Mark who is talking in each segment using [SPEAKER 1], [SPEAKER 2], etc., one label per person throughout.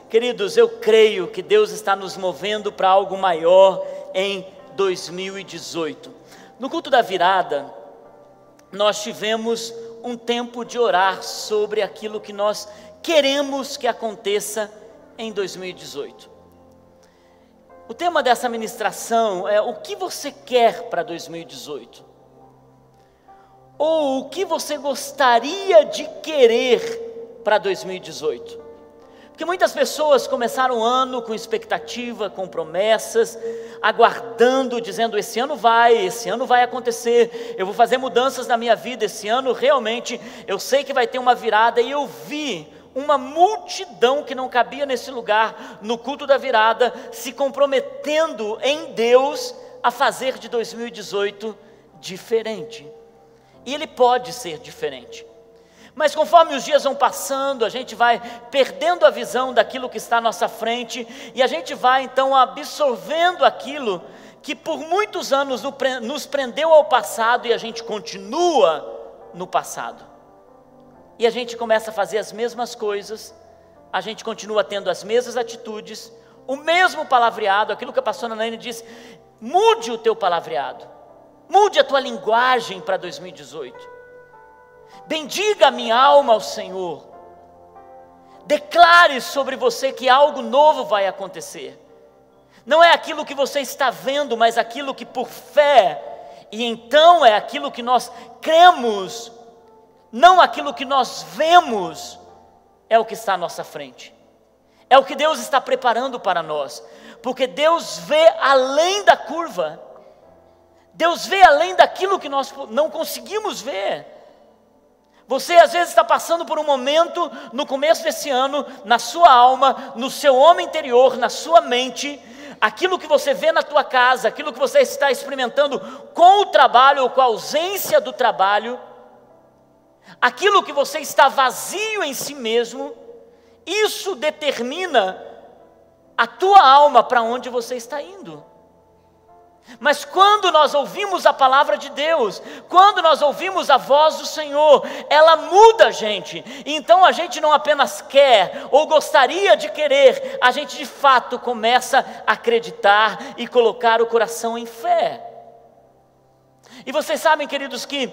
[SPEAKER 1] Queridos, eu creio que Deus está nos movendo para algo maior em 2018. No culto da virada, nós tivemos um tempo de orar sobre aquilo que nós queremos que aconteça em 2018. O tema dessa ministração é o que você quer para 2018? Ou o que você gostaria de querer para 2018? Porque muitas pessoas começaram o ano com expectativa, com promessas, aguardando, dizendo: esse ano vai acontecer, eu vou fazer mudanças na minha vida, esse ano realmente eu sei que vai ter uma virada. E eu vi uma multidão que não cabia nesse lugar, no culto da virada, se comprometendo em Deus a fazer de 2018 diferente. E ele pode ser diferente. Mas conforme os dias vão passando, a gente vai perdendo a visão daquilo que está à nossa frente, e a gente vai então absorvendo aquilo que por muitos anos nos prendeu ao passado, e a gente continua no passado. E a gente começa a fazer as mesmas coisas, a gente continua tendo as mesmas atitudes, o mesmo palavreado, aquilo que a pastora Naine disse: mude o teu palavreado, mude a tua linguagem para 2018. Bendiga a minha alma ao Senhor. Declare sobre você que algo novo vai acontecer. Não é aquilo que você está vendo, mas aquilo que por fé, e então é aquilo que nós cremos, não aquilo que nós vemos, é o que está à nossa frente. É o que Deus está preparando para nós, porque Deus vê além da curva. Deus vê além daquilo que nós não conseguimos ver. Você às vezes está passando por um momento no começo desse ano, na sua alma, no seu homem interior, na sua mente, aquilo que você vê na tua casa, aquilo que você está experimentando com o trabalho ou com a ausência do trabalho, aquilo que você está vazio em si mesmo, isso determina a tua alma para onde você está indo. Mas quando nós ouvimos a palavra de Deus, quando nós ouvimos a voz do Senhor, ela muda a gente. Então a gente não apenas quer ou gostaria de querer, a gente de fato começa a acreditar e colocar o coração em fé. E vocês sabem, queridos, que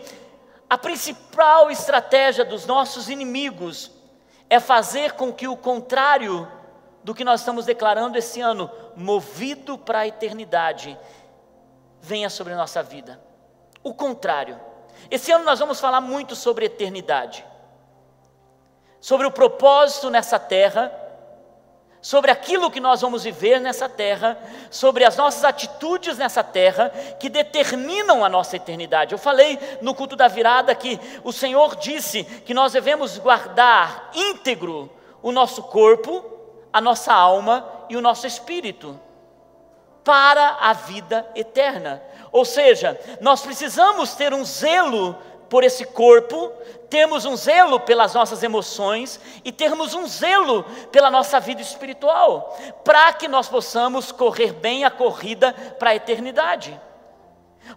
[SPEAKER 1] a principal estratégia dos nossos inimigos é fazer com que o contrário do que nós estamos declarando esse ano, movido para a eternidade, venha sobre a nossa vida. O contrário. Esse ano nós vamos falar muito sobre eternidade, sobre o propósito nessa terra, sobre aquilo que nós vamos viver nessa terra, sobre as nossas atitudes nessa terra, que determinam a nossa eternidade. Eu falei no culto da virada que o Senhor disse que nós devemos guardar íntegro o nosso corpo, a nossa alma e o nosso espírito para a vida eterna. Ou seja, nós precisamos ter um zelo por esse corpo, termos um zelo pelas nossas emoções e termos um zelo pela nossa vida espiritual, para que nós possamos correr bem a corrida para a eternidade.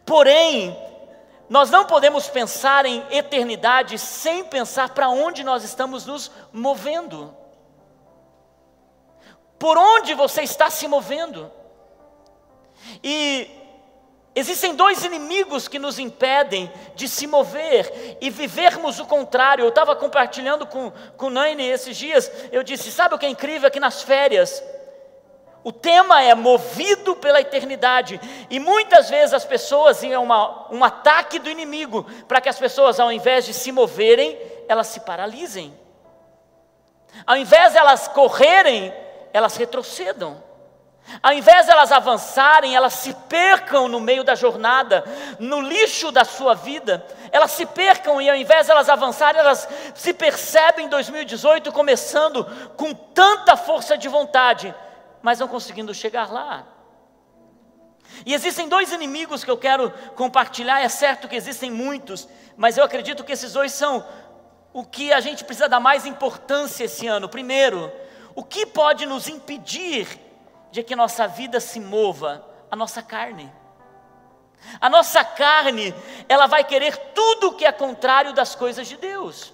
[SPEAKER 1] Porém, nós não podemos pensar em eternidade sem pensar para onde nós estamos nos movendo. Por onde você está se movendo? E existem dois inimigos que nos impedem de se mover e vivermos o contrário. Eu estava compartilhando com Naine esses dias, eu disse: sabe o que é incrível? Aqui nas férias, o tema é movido pela eternidade, e muitas vezes as pessoas, é um ataque do inimigo, para que as pessoas, ao invés de se moverem, elas se paralisem. Ao invés de elas correrem, elas retrocedam. Ao invés de elas avançarem, elas se percam no meio da jornada, no lixo da sua vida, elas se percam, e ao invés de elas avançarem, elas se percebem em 2018 começando com tanta força de vontade, mas não conseguindo chegar lá. E existem dois inimigos que eu quero compartilhar. É certo que existem muitos, mas eu acredito que esses dois são o que a gente precisa dar mais importância esse ano. Primeiro, o que pode nos impedir de que nossa vida se mova? A nossa carne. A nossa carne, ela vai querer tudo que é contrário das coisas de Deus.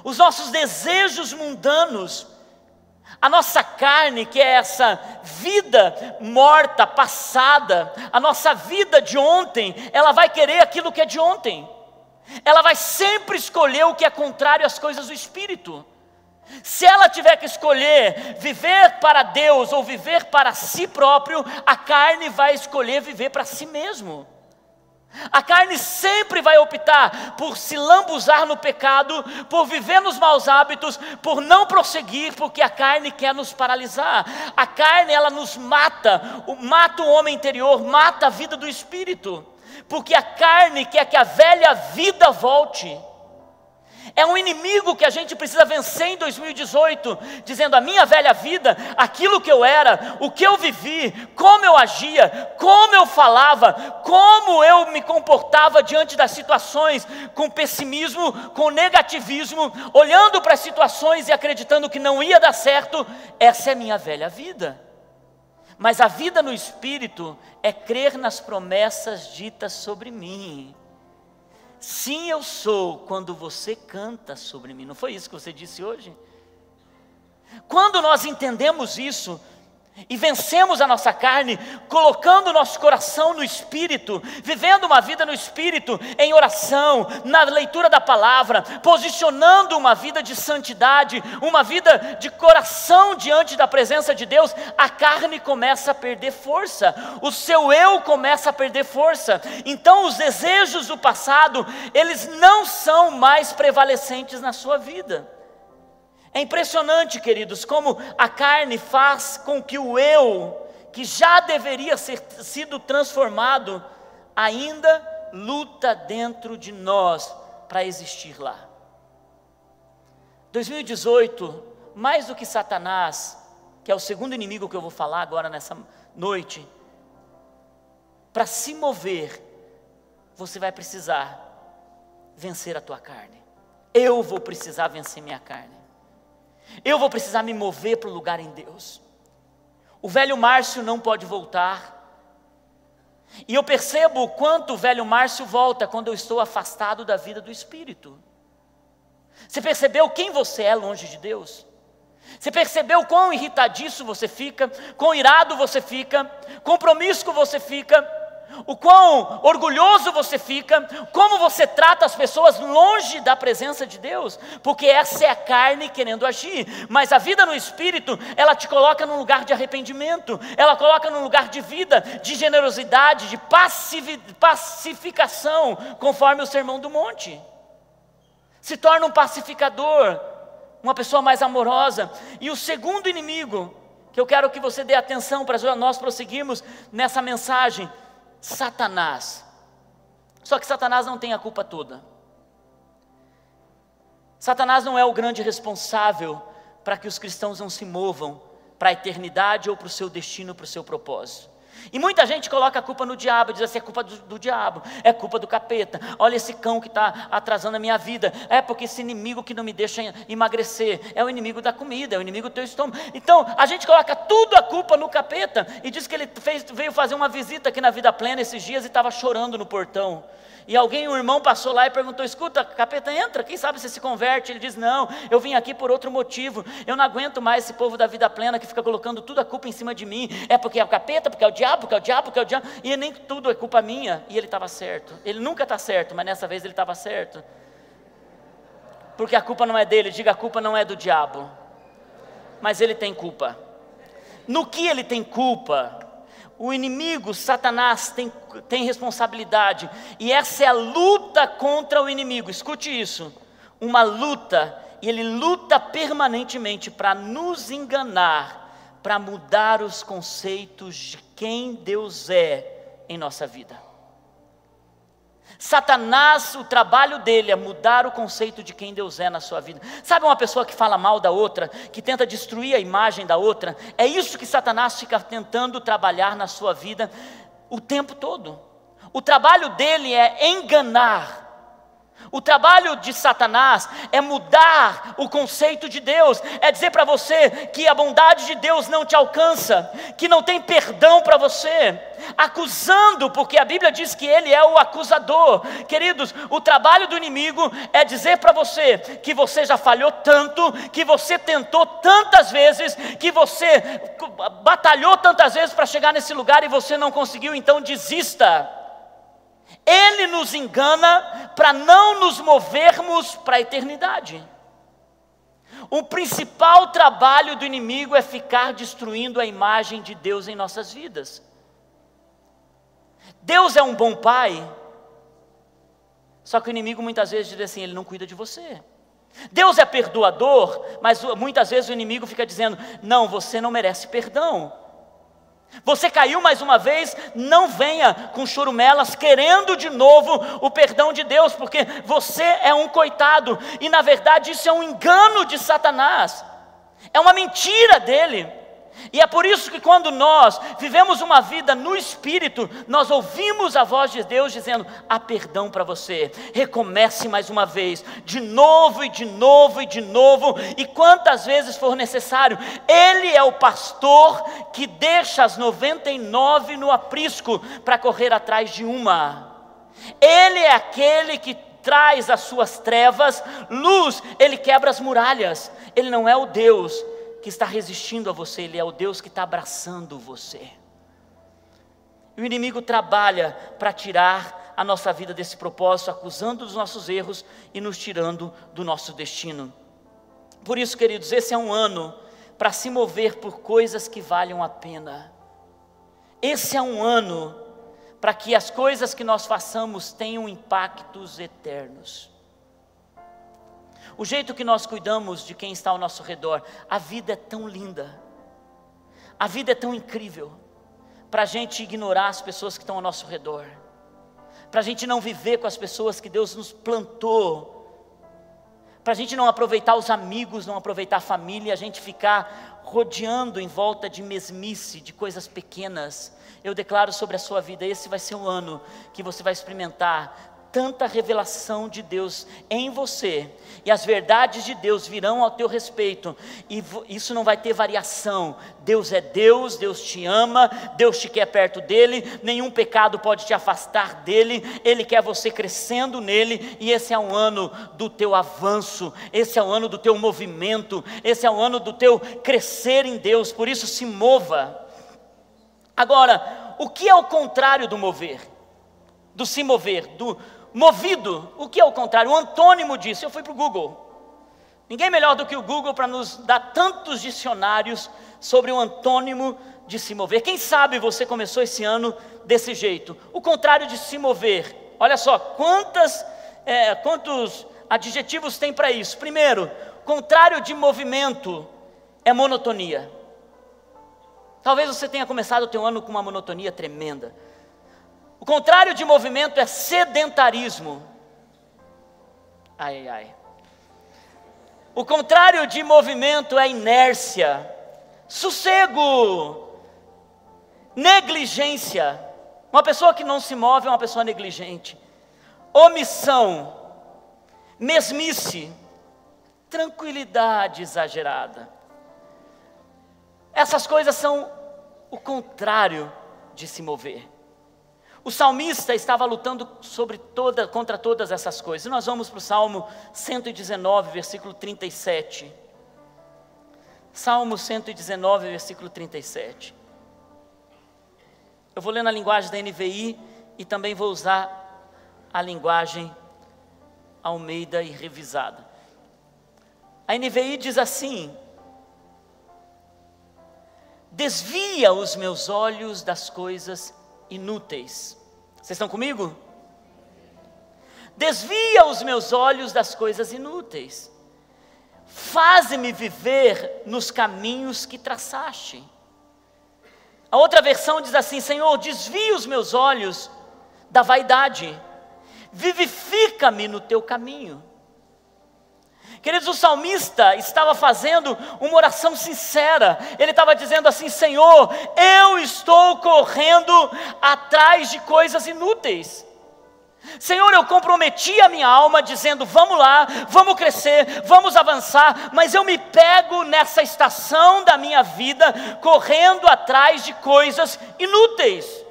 [SPEAKER 1] Os nossos desejos mundanos, A nossa carne, que é essa vida morta, passada, a nossa vida de ontem, ela vai querer aquilo que é de ontem. Ela vai sempre escolher o que é contrário às coisas do Espírito. Se ela tiver que escolher viver para Deus ou viver para si próprio, a carne vai escolher viver para si mesmo. A carne sempre vai optar por se lambuzar no pecado, por viver nos maus hábitos, por não prosseguir, porque a carne quer nos paralisar. A carne, ela nos mata o homem interior, mata a vida do espírito, porque a carne quer que a velha vida volte. É um inimigo que a gente precisa vencer em 2018, dizendo: a minha velha vida, aquilo que eu era, o que eu vivi, como eu agia, como eu falava, como eu me comportava diante das situações, com pessimismo, com negativismo, olhando para as situações e acreditando que não ia dar certo, essa é a minha velha vida. Mas a vida no Espírito é crer nas promessas ditas sobre mim. Sim, eu sou quando você canta sobre mim. Não foi isso que você disse hoje? Quando nós entendemos isso e vencemos a nossa carne, colocando o nosso coração no Espírito, vivendo uma vida no Espírito, em oração, na leitura da palavra, posicionando uma vida de santidade, uma vida de coração diante da presença de Deus, a carne começa a perder força, o seu eu começa a perder força. Então os desejos do passado, eles não são mais prevalecentes na sua vida. É impressionante, queridos, como a carne faz com que o eu, que já deveria ter sido transformado, ainda luta dentro de nós para existir lá. 2018, mais do que Satanás, que é o segundo inimigo que eu vou falar agora nessa noite, para se mover, você vai precisar vencer a tua carne. Eu vou precisar vencer minha carne. Eu vou precisar me mover para o lugar em Deus. O velho Márcio não pode voltar. E eu percebo o quanto o velho Márcio volta quando eu estou afastado da vida do Espírito. Você percebeu quem você é longe de Deus? Você percebeu quão irritadiço você fica, quão irado você fica, quão promíscuo você fica, o quão orgulhoso você fica, como você trata as pessoas longe da presença de Deus, porque essa é a carne querendo agir. Mas a vida no Espírito, ela te coloca num lugar de arrependimento, ela coloca num lugar de vida, de generosidade, de pacificação, conforme o Sermão do Monte. Se torna um pacificador, uma pessoa mais amorosa. E o segundo inimigo, que eu quero que você dê atenção para nós prosseguirmos nessa mensagem, Satanás. Só que Satanás não tem a culpa toda. Satanás não é o grande responsável para que os cristãos não se movam para a eternidade ou para o seu destino, para o seu propósito. E muita gente coloca a culpa no diabo, diz assim: é culpa do diabo, é culpa do capeta, olha esse cão que está atrasando a minha vida, é porque esse inimigo que não me deixa emagrecer, é o inimigo da comida, é o inimigo do teu estômago. Então a gente coloca tudo a culpa no capeta, e diz que ele veio fazer uma visita aqui na Vida Plena esses dias e estava chorando no portão. E um irmão passou lá e perguntou: escuta, capeta, entra, quem sabe você se converte? Ele diz: não, eu vim aqui por outro motivo, eu não aguento mais esse povo da Vida Plena que fica colocando tudo a culpa em cima de mim, é porque é o capeta, porque é o diabo, porque é o diabo, porque é o diabo, e nem tudo é culpa minha. E ele estava certo, ele nunca está certo, mas nessa vez ele estava certo, porque a culpa não é dele. Diga: a culpa não é do diabo, mas ele tem culpa. No que ele tem culpa? O inimigo, Satanás, tem responsabilidade, e essa é a luta contra o inimigo. Escute isso, uma luta, e ele luta permanentemente para nos enganar, para mudar os conceitos de quem Deus é em nossa vida. Satanás, o trabalho dele é mudar o conceito de quem Deus é na sua vida. Sabe uma pessoa que fala mal da outra, que tenta destruir a imagem da outra? É isso que Satanás fica tentando trabalhar na sua vida o tempo todo. O trabalho dele é enganar. O trabalho de Satanás é mudar o conceito de Deus, é dizer para você que a bondade de Deus não te alcança, que não tem perdão para você, acusando, porque a Bíblia diz que ele é o acusador. Queridos, o trabalho do inimigo é dizer para você que você já falhou tanto, que você tentou tantas vezes, que você batalhou tantas vezes para chegar nesse lugar e você não conseguiu, então desista. Ele nos engana para não nos movermos para a eternidade. O principal trabalho do inimigo é ficar destruindo a imagem de Deus em nossas vidas. Deus é um bom pai, só que o inimigo muitas vezes diz assim, ele não cuida de você. Deus é perdoador, mas muitas vezes o inimigo fica dizendo, não, você não merece perdão. Você caiu mais uma vez, não venha com chorumelas querendo de novo o perdão de Deus, porque você é um coitado, e na verdade isso é um engano de Satanás, é uma mentira dele. E é por isso que quando nós vivemos uma vida no Espírito, nós ouvimos a voz de Deus dizendo, há perdão para você, recomece mais uma vez, de novo e de novo e de novo, e quantas vezes for necessário. Ele é o pastor que deixa as 99 no aprisco para correr atrás de uma. Ele é aquele que traz as suas trevas luz, ele quebra as muralhas. Ele não é o Deus que está resistindo a você, ele é o Deus que está abraçando você. E o inimigo trabalha para tirar a nossa vida desse propósito, acusando os nossos erros e nos tirando do nosso destino. Por isso, queridos, esse é um ano para se mover por coisas que valham a pena. Esse é um ano para que as coisas que nós façamos tenham impactos eternos. O jeito que nós cuidamos de quem está ao nosso redor, a vida é tão linda, a vida é tão incrível, para a gente ignorar as pessoas que estão ao nosso redor, para a gente não viver com as pessoas que Deus nos plantou, para a gente não aproveitar os amigos, não aproveitar a família, a gente ficar rodeando em volta de mesmice, de coisas pequenas. Eu declaro sobre a sua vida, esse vai ser um ano que você vai experimentar tanta revelação de Deus em você, e as verdades de Deus virão ao teu respeito, e isso não vai ter variação. Deus é Deus, Deus te ama, Deus te quer perto dele, nenhum pecado pode te afastar dele, ele quer você crescendo nele, e esse é um ano do teu avanço, esse é o ano do teu movimento, esse é o ano do teu crescer em Deus. Por isso se mova. Agora, o que é o contrário do mover? Do se mover, do movido, o que é o contrário? O antônimo disso, eu fui para o Google. Ninguém melhor do que o Google para nos dar tantos dicionários sobre o antônimo de se mover. Quem sabe você começou esse ano desse jeito. O contrário de se mover, olha só, quantos adjetivos tem para isso? Primeiro, contrário de movimento é monotonia. Talvez você tenha começado o teu ano com uma monotonia tremenda. O contrário de movimento é sedentarismo. Ai, ai. O contrário de movimento é inércia, sossego, negligência. Uma pessoa que não se move é uma pessoa negligente. Omissão, mesmice, tranquilidade exagerada. Essas coisas são o contrário de se mover. O salmista estava lutando contra todas essas coisas. E nós vamos para o Salmo 119, versículo 37. Salmo 119, versículo 37. Eu vou ler na linguagem da NVI e também vou usar a linguagem Almeida e revisada. A NVI diz assim: desvia os meus olhos das coisas inúteis. Vocês estão comigo? Desvia os meus olhos das coisas inúteis, faze-me viver nos caminhos que traçaste. A outra versão diz assim: Senhor, desvia os meus olhos da vaidade, vivifica-me no teu caminho. Queridos, o salmista estava fazendo uma oração sincera. Ele estava dizendo assim: Senhor, eu estou correndo atrás de coisas inúteis. Senhor, eu comprometi a minha alma dizendo, vamos lá, vamos crescer, vamos avançar, mas eu me pego nessa estação da minha vida, correndo atrás de coisas inúteis.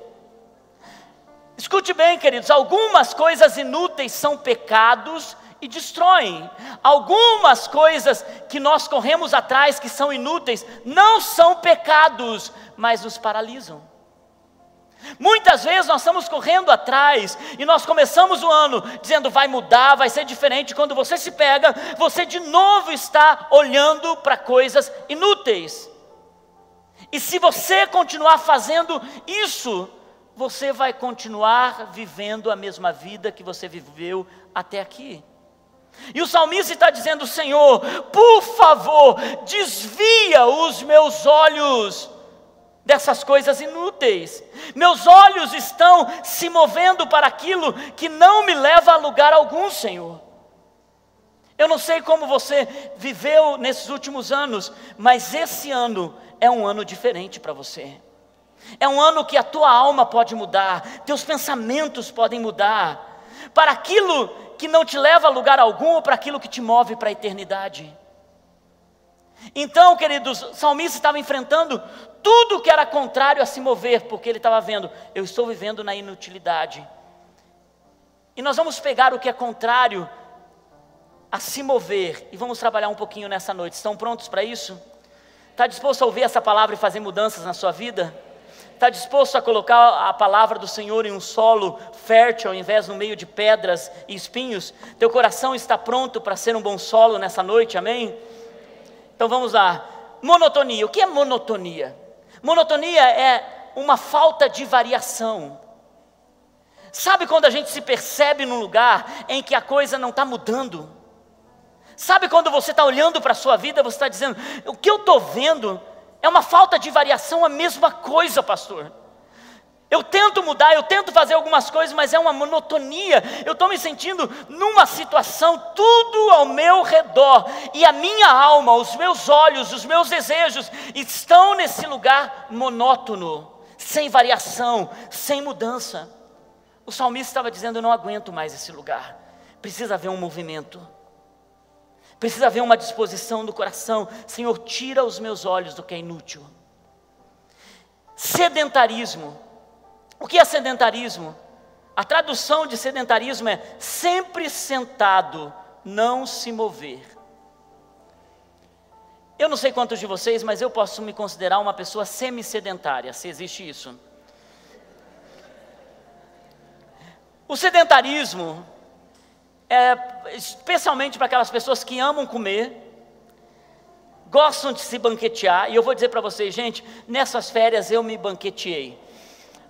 [SPEAKER 1] Escute bem, queridos, algumas coisas inúteis são pecados e destroem. Algumas coisas que nós corremos atrás que são inúteis, não são pecados, mas nos paralisam. Muitas vezes nós estamos correndo atrás e nós começamos o ano dizendo vai mudar, vai ser diferente. Quando você se pega, você de novo está olhando para coisas inúteis. E se você continuar fazendo isso, você vai continuar vivendo a mesma vida que você viveu até aqui. E o salmista está dizendo, Senhor, por favor, desvia os meus olhos dessas coisas inúteis. Meus olhos estão se movendo para aquilo que não me leva a lugar algum, Senhor. Eu não sei como você viveu nesses últimos anos, mas esse ano é um ano diferente para você. É um ano que a tua alma pode mudar, teus pensamentos podem mudar, para aquilo que não te leva a lugar algum ou para aquilo que te move para a eternidade. Então, queridos, o salmista estava enfrentando tudo que era contrário a se mover, porque ele estava vendo, eu estou vivendo na inutilidade. E nós vamos pegar o que é contrário a se mover, e vamos trabalhar um pouquinho nessa noite. Estão prontos para isso? Está disposto a ouvir essa palavra e fazer mudanças na sua vida? Está disposto a colocar a palavra do Senhor em um solo fértil, ao invés no meio de pedras e espinhos? Teu coração está pronto para ser um bom solo nessa noite, amém? Então vamos lá. Monotonia. O que é monotonia? Monotonia é uma falta de variação. Sabe quando a gente se percebe num lugar em que a coisa não está mudando? Sabe quando você está olhando para a sua vida, você está dizendo, o que eu estou vendo é uma falta de variação, a mesma coisa, pastor. Eu tento mudar, eu tento fazer algumas coisas, mas é uma monotonia. Eu estou me sentindo numa situação, tudo ao meu redor, e a minha alma, os meus olhos, os meus desejos, estão nesse lugar monótono, sem variação, sem mudança. O salmista estava dizendo, eu não aguento mais esse lugar. Precisa haver um movimento. Precisa haver uma disposição do coração. Senhor, tira os meus olhos do que é inútil. Sedentarismo. O que é sedentarismo? A tradução de sedentarismo é sempre sentado, não se mover. Eu não sei quantos de vocês, mas eu posso me considerar uma pessoa semi-sedentária, se existe isso. O sedentarismo é especialmente para aquelas pessoas que amam comer, gostam de se banquetear, e eu vou dizer para vocês, gente, nessas férias eu me banqueteei.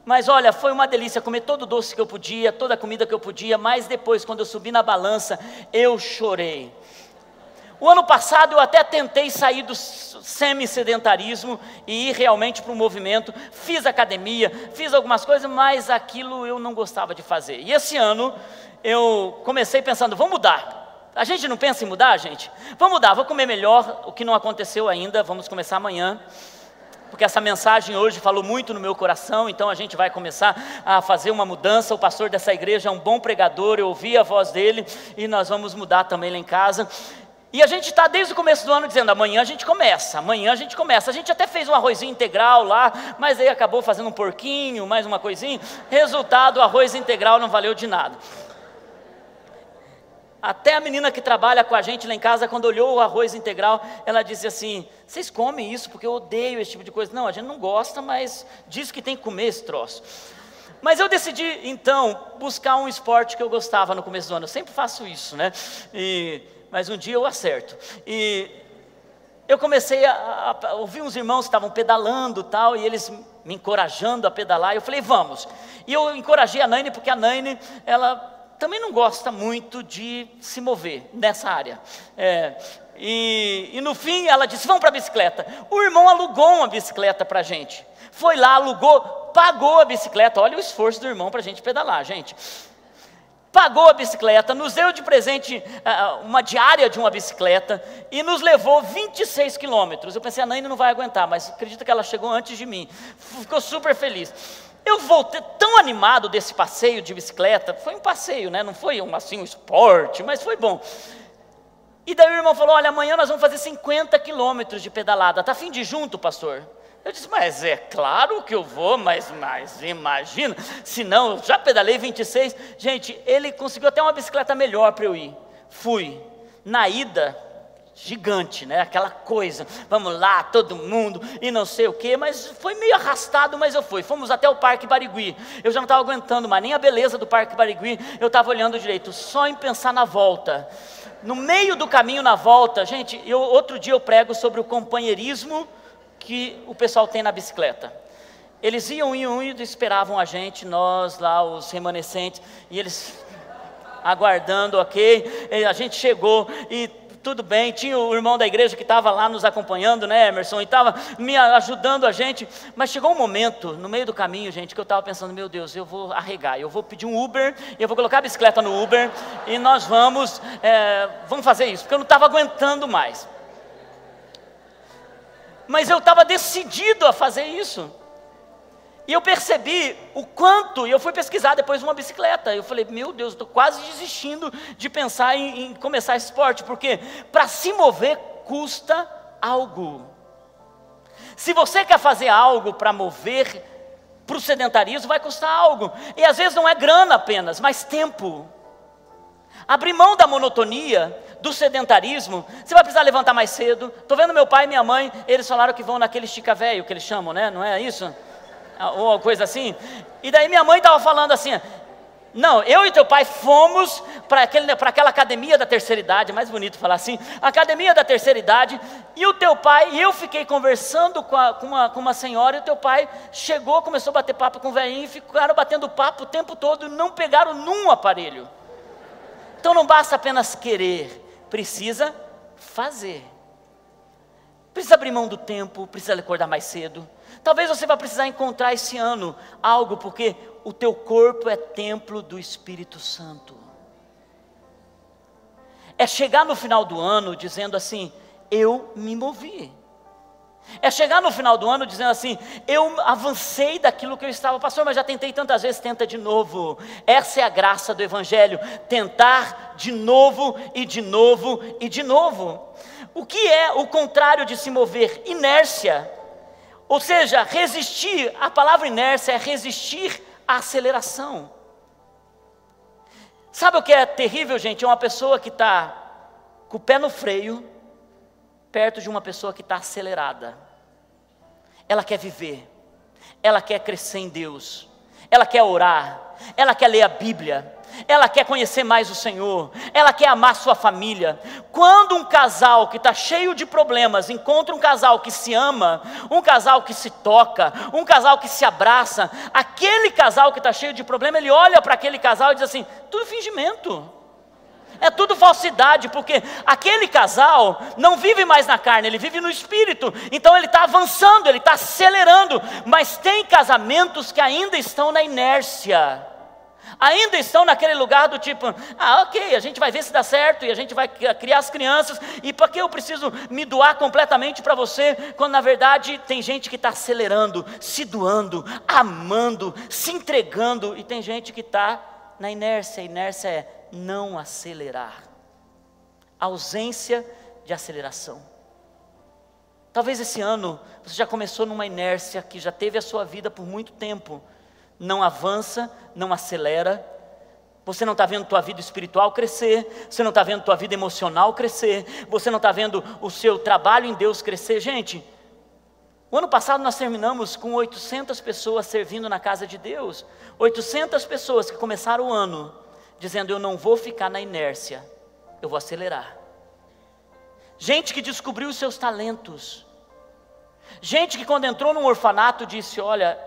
[SPEAKER 1] Mas olha, foi uma delícia comer todo o doce que eu podia, toda a comida que eu podia, mas depois, quando eu subi na balança, eu chorei. O ano passado eu até tentei sair do semi-sedentarismo e ir realmente para o movimento, fiz academia, fiz algumas coisas, mas aquilo eu não gostava de fazer. E esse ano eu comecei pensando, vamos mudar. A gente não pensa em mudar, gente? Vamos mudar, vou comer melhor, o que não aconteceu ainda, vamos começar amanhã. Porque essa mensagem hoje falou muito no meu coração, então a gente vai começar a fazer uma mudança. O pastor dessa igreja é um bom pregador, eu ouvi a voz dele, e nós vamos mudar também lá em casa. E a gente está desde o começo do ano dizendo, amanhã a gente começa, amanhã a gente começa. A gente até fez um arrozinho integral lá, mas aí acabou fazendo um porquinho, mais uma coisinha. Resultado, o arroz integral não valeu de nada. Até a menina que trabalha com a gente lá em casa, quando olhou o arroz integral, ela disse assim, vocês comem isso? Porque eu odeio esse tipo de coisa. Não, a gente não gosta, mas diz que tem que comer esse troço. Mas eu decidi, então, buscar um esporte que eu gostava no começo do ano. Eu sempre faço isso, né? Mas um dia eu acerto. E eu comecei a ouvir uns irmãos que estavam pedalando e tal, e eles me encorajando a pedalar, e eu falei, vamos. E eu encorajei a Naine, porque a Naine, ela também não gosta muito de se mover nessa área. E no fim ela disse, vamos para a bicicleta. O irmão alugou uma bicicleta para a gente. Foi lá, alugou, pagou a bicicleta. Olha o esforço do irmão para a gente pedalar, gente. Pagou a bicicleta, nos deu de presente uma diária de uma bicicleta e nos levou 26 quilômetros. Eu pensei, a Naine não vai aguentar, mas acredito que ela chegou antes de mim. Ficou super feliz. Eu voltei tão animado desse passeio de bicicleta. Foi um passeio, né? Não foi um esporte, mas foi bom. E daí o irmão falou: olha, amanhã nós vamos fazer 50 quilômetros de pedalada. Está a fim de ir junto, pastor? Eu disse: mas é claro que eu vou, mas imagina, se não, eu já pedalei 26. Gente, ele conseguiu até uma bicicleta melhor para eu ir. Fui. Na ida, gigante, né? Aquela coisa, vamos lá, todo mundo, e não sei o quê, mas foi meio arrastado, mas eu fui. Fomos até o Parque Barigui. Eu já não estava aguentando mais nem a beleza do Parque Barigui, eu estava olhando direito, só em pensar na volta. No meio do caminho, na volta, gente, outro dia eu prego sobre o companheirismo que o pessoal tem na bicicleta. Eles iam e esperavam a gente, nós lá, os remanescentes, e eles aguardando, ok, e a gente chegou e tudo bem, tinha o irmão da igreja que estava lá nos acompanhando, né, Emerson, e estava me ajudando a gente, mas chegou um momento, no meio do caminho, gente, que eu estava pensando: meu Deus, eu vou arregar, eu vou pedir um Uber, eu vou colocar a bicicleta no Uber, e nós vamos fazer isso, porque eu não estava aguentando mais. Mas eu estava decidido a fazer isso. E eu percebi o quanto, e eu fui pesquisar depois uma bicicleta. Eu falei: meu Deus, estou quase desistindo de pensar em começar esse esporte, porque para se mover custa algo. Se você quer fazer algo para mover para o sedentarismo, vai custar algo. E às vezes não é grana apenas, mas tempo. Abrir mão da monotonia, do sedentarismo, você vai precisar levantar mais cedo. Estou vendo meu pai e minha mãe, eles falaram que vão naquele estica velho, que eles chamam, né? Não é isso? Ou uma coisa assim. E daí minha mãe estava falando assim: não, eu e teu pai fomos para aquela academia da terceira idade, é mais bonito falar assim, academia da terceira idade, e o teu pai, e eu fiquei conversando com uma senhora, e o teu pai chegou, começou a bater papo com o velhinho, e ficaram batendo papo o tempo todo, e não pegaram num aparelho. Então não basta apenas querer, precisa fazer. Precisa abrir mão do tempo, precisa acordar mais cedo. Talvez você vá precisar encontrar esse ano algo, porque o teu corpo é templo do Espírito Santo. É chegar no final do ano dizendo assim: eu me movi. É chegar no final do ano dizendo assim: eu avancei daquilo que eu estava. Pastor, mas já tentei tantas vezes. Tenta de novo. Essa é a graça do Evangelho, tentar de novo e de novo e de novo. O que é o contrário de se mover? Inércia. Ou seja, resistir. A palavra inércia é resistir à aceleração. Sabe o que é terrível, gente? É uma pessoa que está com o pé no freio, perto de uma pessoa que está acelerada. Ela quer viver, ela quer crescer em Deus, ela quer orar, ela quer ler a Bíblia, ela quer conhecer mais o Senhor, ela quer amar sua família. Quando um casal que está cheio de problemas encontra um casal que se ama, um casal que se toca, um casal que se abraça, aquele casal que está cheio de problema, ele olha para aquele casal e diz assim: tudo fingimento. É tudo falsidade, porque aquele casal não vive mais na carne, ele vive no Espírito. Então ele está avançando, ele está acelerando. Mas tem casamentos que ainda estão na inércia, ainda estão naquele lugar do tipo: ok, a gente vai ver se dá certo, e a gente vai criar as crianças, e para que eu preciso me doar completamente para você, quando na verdade tem gente que está acelerando, se doando, amando, se entregando, e tem gente que está na inércia. A inércia é não acelerar, ausência de aceleração. Talvez esse ano você já começou numa inércia que já teve a sua vida por muito tempo, não avança, não acelera, você não está vendo tua vida espiritual crescer, você não está vendo tua vida emocional crescer, você não está vendo o seu trabalho em Deus crescer. Gente, o ano passado nós terminamos com 800 pessoas servindo na casa de Deus, 800 pessoas que começaram o ano dizendo: eu não vou ficar na inércia, eu vou acelerar. Gente que descobriu os seus talentos, gente que quando entrou num orfanato disse: olha,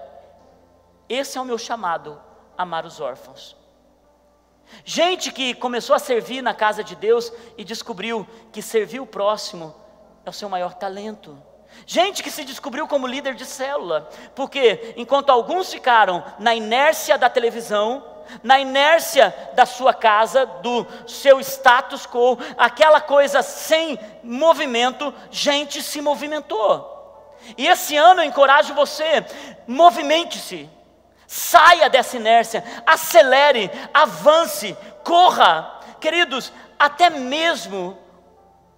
[SPEAKER 1] esse é o meu chamado, amar os órfãos. Gente que começou a servir na casa de Deus e descobriu que servir o próximo é o seu maior talento. Gente que se descobriu como líder de célula, porque enquanto alguns ficaram na inércia da televisão, na inércia da sua casa, do seu status quo, aquela coisa sem movimento, gente se movimentou. E esse ano eu encorajo você: movimente-se, Saia dessa inércia, acelere, avance, corra. Queridos, até mesmo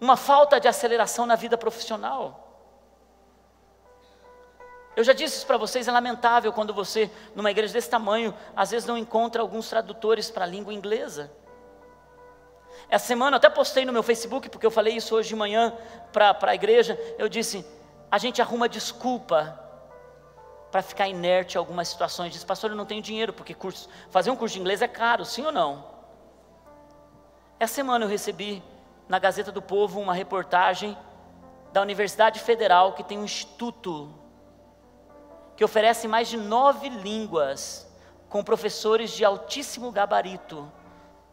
[SPEAKER 1] uma falta de aceleração na vida profissional. Eu já disse isso para vocês, é lamentável quando você, numa igreja desse tamanho, às vezes não encontra alguns tradutores para a língua inglesa. Essa semana eu até postei no meu Facebook, porque eu falei isso hoje de manhã para a igreja, eu disse, a gente arruma desculpa para ficar inerte em algumas situações. Diz, pastor, eu não tenho dinheiro, porque fazer um curso de inglês é caro, sim ou não? Essa semana eu recebi na Gazeta do Povo uma reportagem da Universidade Federal, que tem um instituto que oferece mais de 9 línguas, com professores de altíssimo gabarito,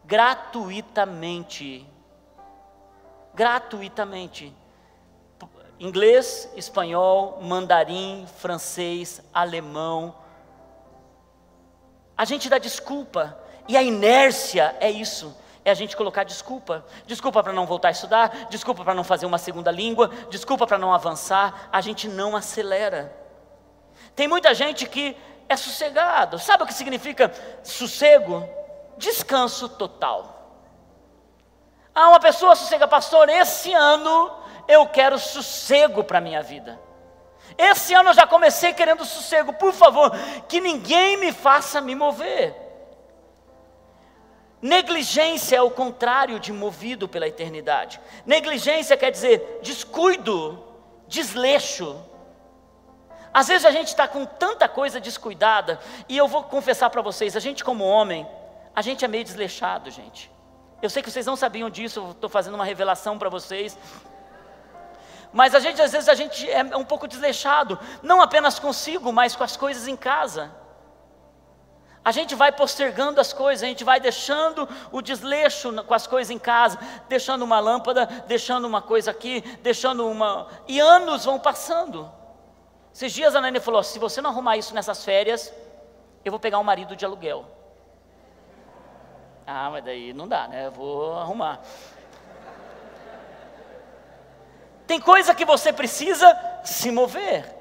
[SPEAKER 1] gratuitamente. Inglês, espanhol, mandarim, francês, alemão. A gente dá desculpa, e a inércia é isso, é a gente colocar desculpa para não voltar a estudar, desculpa para não fazer uma segunda língua, desculpa para não avançar, a gente não acelera. Tem muita gente que é sossegado, sabe o que significa sossego? Descanso total. Uma pessoa sossega, pastor, esse ano eu quero sossego para a minha vida. Esse ano eu já comecei querendo sossego, por favor, que ninguém me faça me mover. Negligência é o contrário de movido pela eternidade. Negligência quer dizer descuido, desleixo. Às vezes a gente está com tanta coisa descuidada, e eu vou confessar para vocês, a gente como homem, a gente é meio desleixado, gente. Eu sei que vocês não sabiam disso, eu estou fazendo uma revelação para vocês. Mas às vezes a gente é um pouco desleixado, não apenas consigo, mas com as coisas em casa. A gente vai postergando as coisas, a gente vai deixando o desleixo com as coisas em casa, deixando uma lâmpada, deixando uma coisa aqui, e anos vão passando. Esses dias a Nani falou, se você não arrumar isso nessas férias, eu vou pegar um marido de aluguel. Mas daí não dá, né? Eu vou arrumar. Tem coisa que você precisa se mover.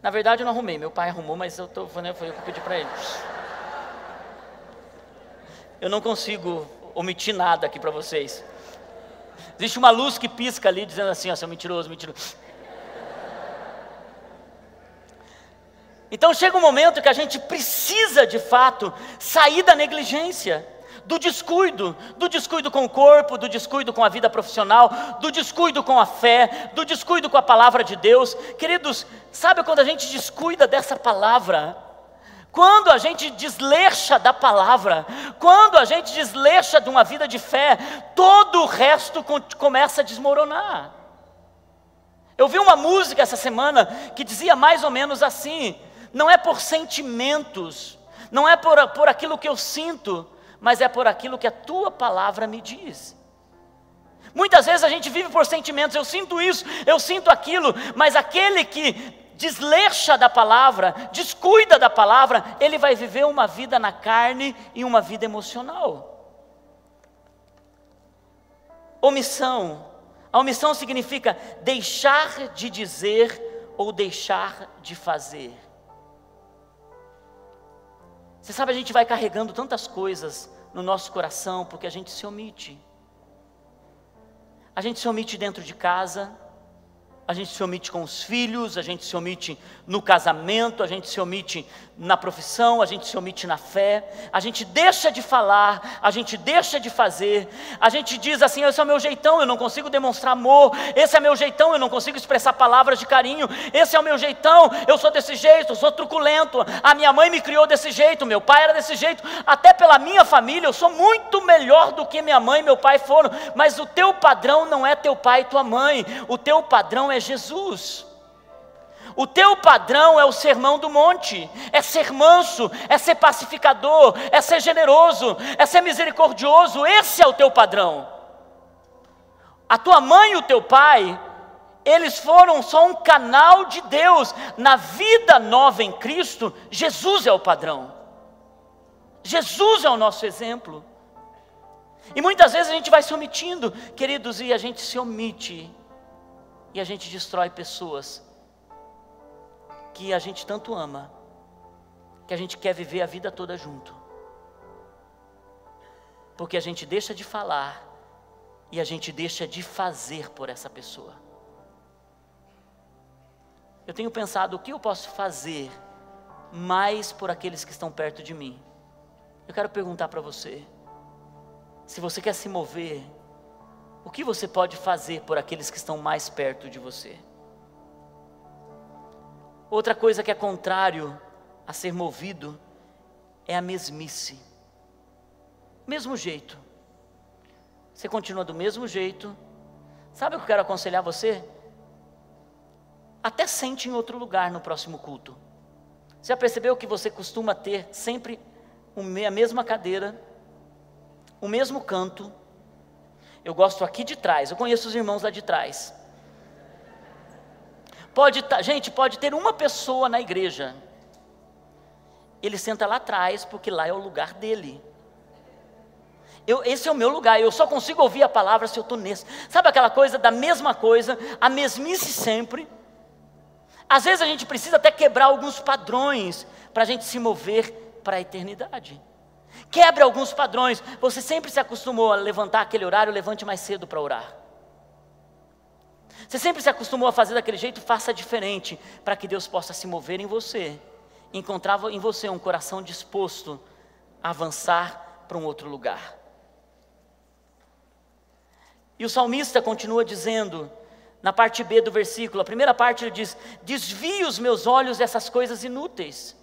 [SPEAKER 1] Na verdade eu não arrumei, meu pai arrumou, mas foi eu que pedi para ele. Eu não consigo omitir nada aqui para vocês. Existe uma luz que pisca ali, dizendo assim, seu mentiroso, mentiroso. Então chega um momento que a gente precisa de fato sair da negligência, do descuido com o corpo, do descuido com a vida profissional, do descuido com a fé, do descuido com a palavra de Deus. Queridos, sabe quando a gente descuida dessa palavra? Quando a gente desleixa da palavra, quando a gente desleixa de uma vida de fé, todo o resto começa a desmoronar. Eu vi uma música essa semana que dizia mais ou menos assim, não é por sentimentos, não é por aquilo que eu sinto, mas é por aquilo que a tua palavra me diz. Muitas vezes a gente vive por sentimentos, eu sinto isso, eu sinto aquilo, mas aquele que desleixa da palavra, descuida da palavra, ele vai viver uma vida na carne e uma vida emocional. Omissão. A omissão significa deixar de dizer ou deixar de fazer. Você sabe, a gente vai carregando tantas coisas no nosso coração porque a gente se omite. A gente se omite dentro de casa, a gente se omite com os filhos, a gente se omite no casamento, a gente se omite na profissão, a gente se omite na fé, a gente deixa de falar, a gente deixa de fazer, a gente diz assim, esse é o meu jeitão, eu não consigo demonstrar amor, esse é meu jeitão, eu não consigo expressar palavras de carinho, esse é o meu jeitão, eu sou desse jeito, eu sou truculento, a minha mãe me criou desse jeito, meu pai era desse jeito, até pela minha família, eu sou muito melhor do que minha mãe e meu pai foram, mas o teu padrão não é teu pai e tua mãe, o teu padrão é Jesus. O teu padrão é o sermão do monte, é ser manso, é ser pacificador, é ser generoso, é ser misericordioso, esse é o teu padrão. A tua mãe e o teu pai, eles foram só um canal de Deus, na vida nova em Cristo, Jesus é o padrão, Jesus é o nosso exemplo. E muitas vezes a gente vai se omitindo, queridos, e a gente se omite, e a gente destrói pessoas que a gente tanto ama. que a gente quer viver a vida toda junto. Porque a gente deixa de falar e a gente deixa de fazer por essa pessoa. Eu tenho pensado o que eu posso fazer mais por aqueles que estão perto de mim. Eu quero perguntar para você, se você quer se mover, o que você pode fazer por aqueles que estão mais perto de você? Outra coisa que é contrário a ser movido é a mesmice. Mesmo jeito. Você continua do mesmo jeito. Sabe o que eu quero aconselhar você? Até sente em outro lugar no próximo culto. Você já percebeu que você costuma ter sempre a mesma cadeira, o mesmo canto? Eu gosto aqui de trás, eu conheço os irmãos lá de trás. Gente, pode ter uma pessoa na igreja, ele senta lá atrás, porque lá é o lugar dele. Esse é o meu lugar, eu só consigo ouvir a palavra se eu estou nesse. Sabe aquela coisa da mesma coisa, a mesmice sempre? Às vezes a gente precisa até quebrar alguns padrões, para a gente se mover para a eternidade. Quebre alguns padrões. Você sempre se acostumou a levantar aquele horário, levante mais cedo para orar. Você sempre se acostumou a fazer daquele jeito, faça diferente, para que Deus possa se mover em você, encontrar em você um coração disposto a avançar para um outro lugar. E o salmista continua dizendo, na parte B do versículo, a primeira parte ele diz: desvie os meus olhos dessas coisas inúteis.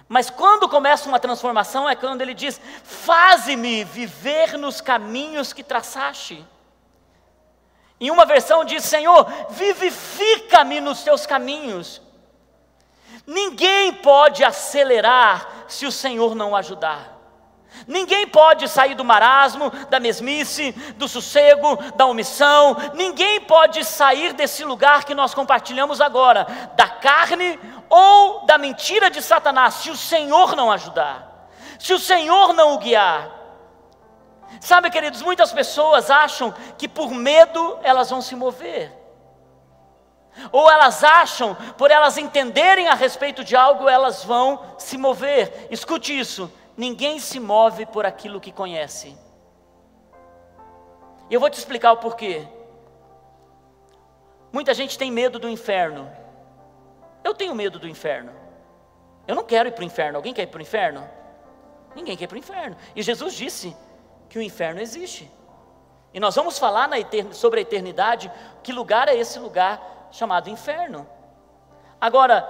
[SPEAKER 1] Mas quando começa uma transformação é quando ele diz: faze-me viver nos caminhos que traçaste. Em uma versão diz: Senhor, vivifica-me nos teus caminhos. Ninguém pode acelerar se o Senhor não ajudar. Ninguém pode sair do marasmo, da mesmice, do sossego, da omissão. Ninguém pode sair desse lugar que nós compartilhamos agora, da carne ou da mentira de Satanás, se o Senhor não ajudar, se o Senhor não o guiar. Sabe, queridos, muitas pessoas acham que por medo elas vão se mover, ou elas acham, por elas entenderem a respeito de algo, elas vão se mover. Escute isso: ninguém se move por aquilo que conhece. E eu vou te explicar o porquê. Muita gente tem medo do inferno. Eu tenho medo do inferno. Eu não quero ir para o inferno. Alguém quer ir para o inferno? Ninguém quer ir para o inferno. E Jesus disse que o inferno existe. E nós vamos falar sobre a eternidade, que lugar é esse lugar chamado inferno. Agora,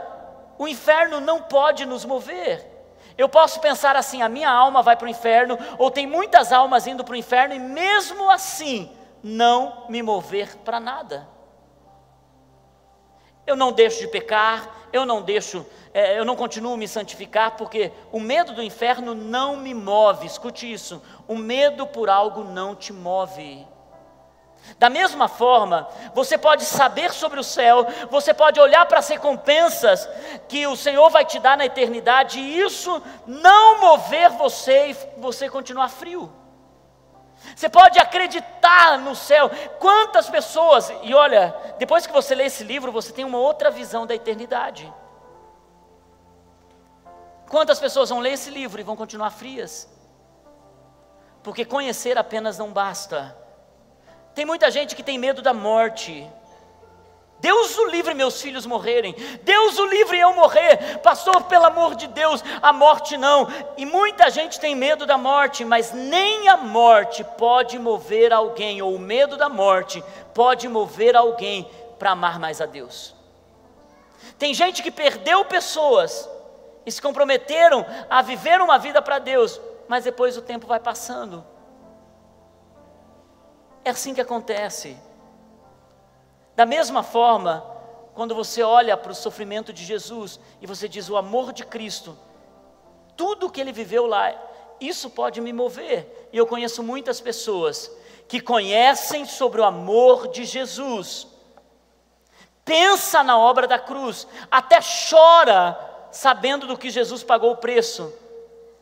[SPEAKER 1] o inferno não pode nos mover. Eu posso pensar assim: a minha alma vai para o inferno, ou tem muitas almas indo para o inferno, e mesmo assim, não me mover para nada. Eu não deixo de pecar, eu não continuo me santificar, porque o medo do inferno não me move. Escute isso: o medo por algo não te move. Da mesma forma, você pode saber sobre o céu, você pode olhar para as recompensas que o Senhor vai te dar na eternidade, e isso não mover você e você continuar frio. Você pode acreditar no céu. Quantas pessoas, e olha, depois que você lê esse livro, você tem uma outra visão da eternidade. Quantas pessoas vão ler esse livro e vão continuar frias? Porque conhecer apenas não basta. Tem muita gente que tem medo da morte. Deus o livre meus filhos morrerem, Deus o livre eu morrer, pastor, pelo amor de Deus, a morte não. E muita gente tem medo da morte, mas nem a morte pode mover alguém, ou o medo da morte pode mover alguém para amar mais a Deus. Tem gente que perdeu pessoas e se comprometeram a viver uma vida para Deus, mas depois o tempo vai passando. É assim que acontece. Da mesma forma, quando você olha para o sofrimento de Jesus e você diz: o amor de Cristo, tudo que Ele viveu lá, isso pode me mover. E eu conheço muitas pessoas que conhecem sobre o amor de Jesus, pensa na obra da cruz, até chora sabendo do que Jesus pagou o preço,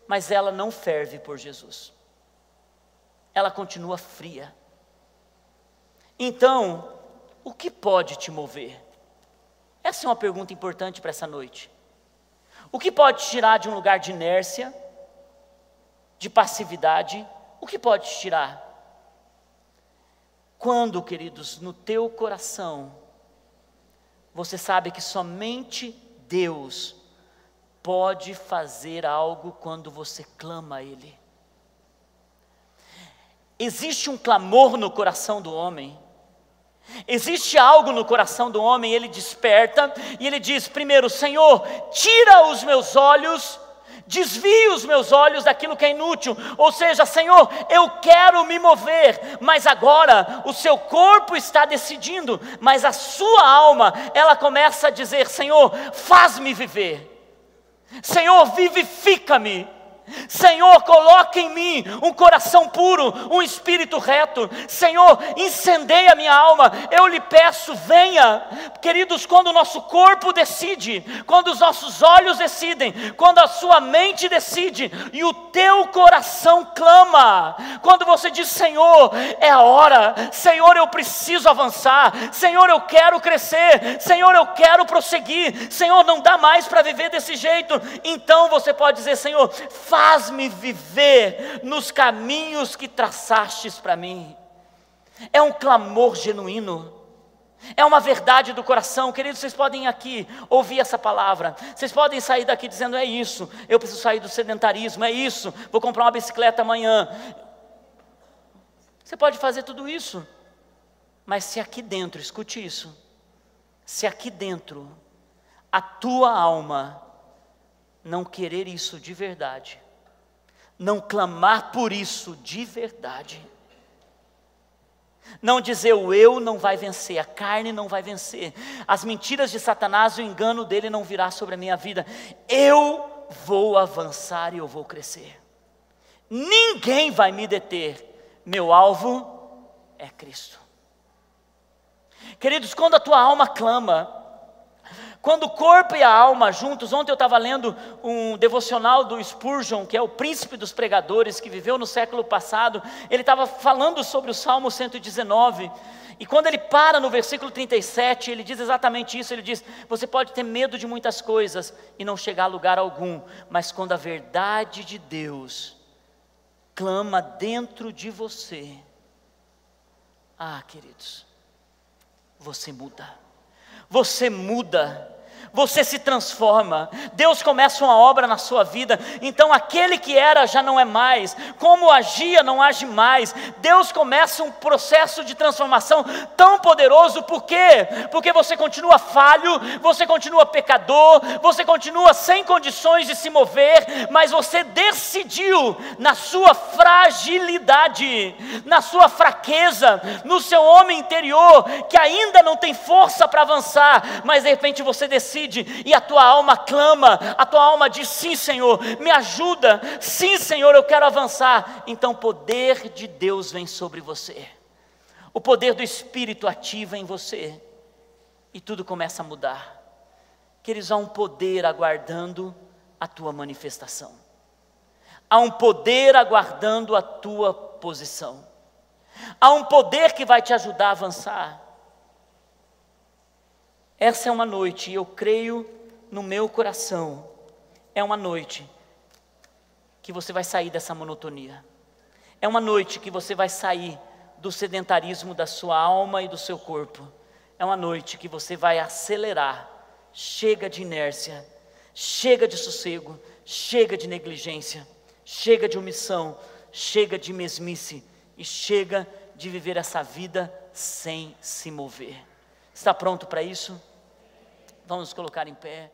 [SPEAKER 1] mas ela não ferve por Jesus, ela continua fria. Então, o que pode te mover? Essa é uma pergunta importante para essa noite. O que pode te tirar de um lugar de inércia, de passividade? O que pode te tirar? Quando, queridos, no teu coração, você sabe que somente Deus pode fazer algo quando você clama a Ele. Existe um clamor no coração do homem, existe algo no coração do homem, ele desperta e ele diz: primeiro, Senhor, tira os meus olhos, desvia os meus olhos daquilo que é inútil. Ou seja, Senhor, eu quero me mover, mas agora o seu corpo está decidindo, mas a sua alma, ela começa a dizer: Senhor, faz-me viver, Senhor, vivifica-me, Senhor, coloca em mim um coração puro, um espírito reto. Senhor, incendeia a minha alma, eu lhe peço, venha. Queridos, quando o nosso corpo decide, quando os nossos olhos decidem, quando a sua mente decide e o teu coração clama, quando você diz: Senhor, é a hora, Senhor, eu preciso avançar, Senhor, eu quero crescer, Senhor, eu quero prosseguir, Senhor, não dá mais para viver desse jeito. Então você pode dizer: Senhor, faz-me viver nos caminhos que traçastes para mim. É um clamor genuíno, é uma verdade do coração. Queridos, vocês podem aqui ouvir essa palavra, vocês podem sair daqui dizendo: é isso, eu preciso sair do sedentarismo, é isso, vou comprar uma bicicleta amanhã. Você pode fazer tudo isso, mas se aqui dentro, escute isso, se aqui dentro a tua alma não querer isso de verdade, não clamar por isso de verdade, não dizer: o eu não vai vencer, a carne não vai vencer, as mentiras de Satanás, o engano dele não virá sobre a minha vida, eu vou avançar e eu vou crescer, ninguém vai me deter, meu alvo é Cristo. Queridos, quando a tua alma clama, quando o corpo e a alma juntos, ontem eu estava lendo um devocional do Spurgeon, que é o príncipe dos pregadores, que viveu no século passado. Ele estava falando sobre o Salmo 119, e quando ele para no versículo 37, ele diz exatamente isso. Ele diz: você pode ter medo de muitas coisas e não chegar a lugar algum, mas quando a verdade de Deus clama dentro de você, queridos, você muda, você se transforma, Deus começa uma obra na sua vida. Então aquele que era já não é mais, como agia não age mais. Deus começa um processo de transformação tão poderoso. Por quê? Porque você continua falho, você continua pecador, você continua sem condições de se mover, mas você decidiu na sua fragilidade, na sua fraqueza, no seu homem interior, que ainda não tem força para avançar, mas de repente você decide, e a tua alma clama, a tua alma diz: sim, Senhor, me ajuda, sim, Senhor, eu quero avançar. Então o poder de Deus vem sobre você, o poder do Espírito ativa em você, e tudo começa a mudar. Queridos, há um poder aguardando a tua manifestação, há um poder aguardando a tua posição, há um poder que vai te ajudar a avançar. Essa é uma noite, e eu creio no meu coração, é uma noite que você vai sair dessa monotonia, é uma noite que você vai sair do sedentarismo da sua alma e do seu corpo, é uma noite que você vai acelerar. Chega de inércia, chega de sossego, chega de negligência, chega de omissão, chega de mesmice, e chega de viver essa vida sem se mover. Está pronto para isso? Vamos nos colocar em pé.